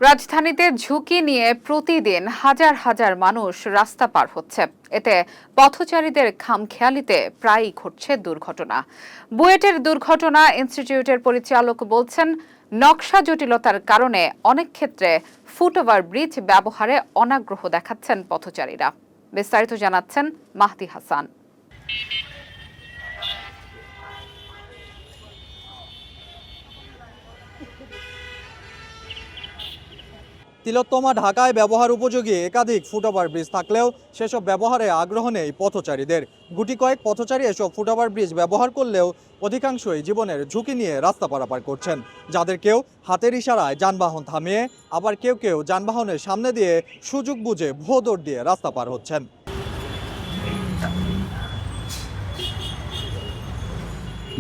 রাজধানীতে ঝুঁকি নিয়ে প্রতিদিন হাজার হাজার মানুষ রাস্তা পার হচ্ছে। এতে পথচারীদের খামখেয়ালিতে প্রায়ই ঘটছে দুর্ঘটনা। বুয়েটের দুর্ঘটনা ইনস্টিটিউটের পরিচালক বলছেন, নকশা জটিলতার কারণে অনেক ক্ষেত্রে ফুটওভার ব্রিজ ব্যবহারে অনাগ্রহ দেখাচ্ছেন পথচারীরা। বিস্তারিত জানাচ্ছেন মাহদি হাসান। তিলোত্তমা ঢাকায় ব্যবহার উপযোগী একাধিক ফুটওভার ব্রিজ থাকলেও সেসব ব্যবহারে আগ্রহ নেই পথচারীদের। গুটি কয়েক পথচারী এসব ফুটওভার ব্রিজ ব্যবহার করলেও অধিকাংশই জীবনের ঝুঁকি নিয়ে রাস্তা পারাপার করছেন, যাদের কেউ হাতের ইশারায় যানবাহন থামিয়ে, আবার কেউ কেউ যানবাহনের সামনে দিয়ে সুযোগ বুঝে ভোঁ দৌড় দিয়ে রাস্তা পার হচ্ছেন।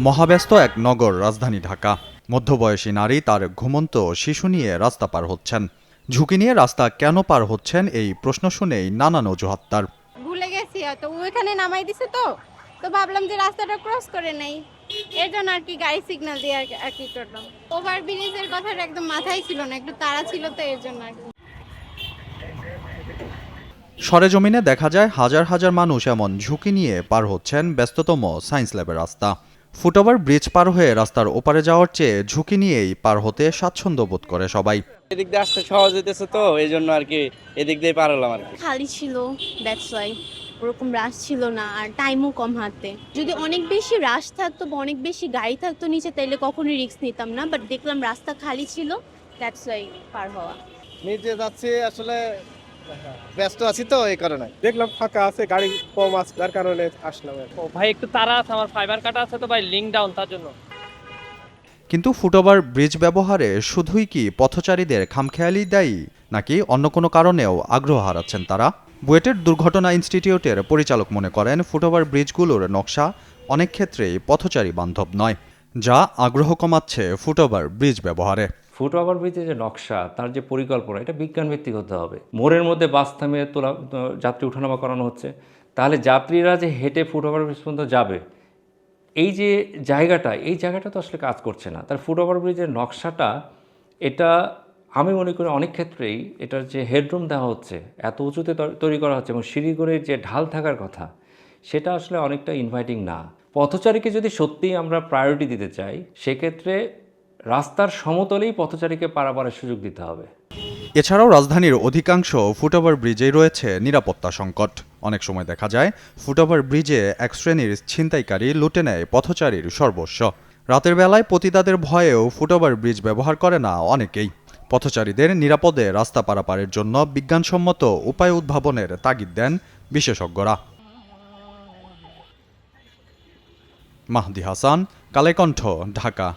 মহাব্যস্ত এক নগর রাজধানী ঢাকা। মধ্যবয়সী নারী তার ঘুমন্ত শিশু নিয়ে রাস্তা পার হচ্ছেন। ঝুঁকি নিয়ে রাস্তা কেন পার হচ্ছেন এই প্রশ্ন শুনেই নানান অজুহাত তার। ভুলে গেছি, হয়তো ওইখানে নামাই দিছে, তো ভাবলাম যে রাস্তাটা ক্রস করে নেই, এর জন্য আর কি গাড়ি সিগন্যাল দিয়ে আর কি করলাম। ওভার ব্রিজের কথাটা একদম মাথায় ছিল না, একটু তাড়া ছিল, তো এর জন্য আর কি। সরেজমিনে দেখা যায় হাজার হাজার মানুষ এমন ঝুঁকি নিয়ে পার হচ্ছেন ব্যস্ততম সায়েন্স ল্যাবের রাস্তা। ফুটওভার ব্রিজ পার হয়ে রাস্তার ওপারে যাওয়ার চেয়ে ঝুঁকি নিয়েই পার হতে স্বাচ্ছন্দ্য বোধ করে সবাই। এদিক দিয়ে আসতে সহজ হইতেছে, তো এই জন্য আর কি এদিক দিয়ে পার হলাম আর কি। খালি ছিল, দ্যাটস ওয়াই। ওরকম রাশ ছিল না, আর টাইমও কম হাতে। যদি অনেক বেশি রাশ থাকতো বা অনেক বেশি গাড়ি থাকতো নিচে, তাইলে কখনোই রিস্ক নিতাম না, বাট দেখলাম রাস্তা খালি ছিল, দ্যাটস ওয়াই পার হওয়া। নিচে যাচ্ছি, আসলে ব্যস্ত আছি তো এই কারণে। দেখলাম ফাঁকা আছে, গাড়ি কম আছে, তার কারণে আসলাম। ও ভাই, একটু তাড়া আছে, আমার ফাইবার কাটা আছে তো ভাই, লিঙ্ক ডাউন, তার জন্য। কিন্তু ফুটওভার ব্রিজ ব্যবহারে শুধুই কি পথচারীদের খামখেয়ালি দায়ী, নাকি অন্য কোনো কারণেও আগ্রহ হারাচ্ছেন তারা? বুয়েটের দুর্ঘটনা ইনস্টিটিউটের পরিচালক মনে করেন, ফুটওভার ব্রিজগুলোর নকশা অনেক ক্ষেত্রেই পথচারী বান্ধব নয়, যা আগ্রহ কমাচ্ছে ফুটওভার ব্রিজ ব্যবহারে। ফুটওভার ব্রিজের যে নকশা, তার যে পরিকল্পনা, এটা বিজ্ঞান ভিত্তিক হতে হবে। মোড়ের মধ্যে বাস থামিয়ে যাত্রী উঠানামা করানো হচ্ছে, তাহলে যাত্রীরা যে হেঁটে ফুটওভার ব্রিজ পর্যন্ত যাবে, এই যে জায়গাটা তো আসলে কাজ করছে না। তার ফুটওভার ব্রিজের নকশাটা, এটা আমি মনে করি অনেক ক্ষেত্রেই এটার যে হেডরুম দেওয়া হচ্ছে, এত উঁচুতে তৈরি করা হচ্ছে, এবং সিঁড়িঘরের যে ঢাল থাকার কথা, সেটা আসলে অনেকটা ইনভাইটিং না। পথচারীকে যদি সত্যিই আমরা প্রায়োরিটি দিতে চাই, সেক্ষেত্রে রাস্তার সমতলেই পথচারীকে পারাপারের সুযোগ দিতে হবে। এছাড়াও রাজধানীর অধিকাংশ ফুটওভার ব্রিজেই রয়েছে নিরাপত্তা সংকট। অনেক সময় দেখা যায় ফুটওভার ব্রিজে এক শ্রেণীর ছিনতাইকারী লুটে নেয় পথচারীর সর্বস্ব। রাতের বেলায় পতিতাদের ভয়েও ফুটওভার ব্রিজ ব্যবহার করে না অনেকেই। পথচারীদের নিরাপদে রাস্তা পারাপারের জন্য বিজ্ঞানসম্মত উপায় উদ্ভাবনের তাগিদ দেন বিশেষজ্ঞরা। মাহদি হাসান, কালের কণ্ঠ, ঢাকা।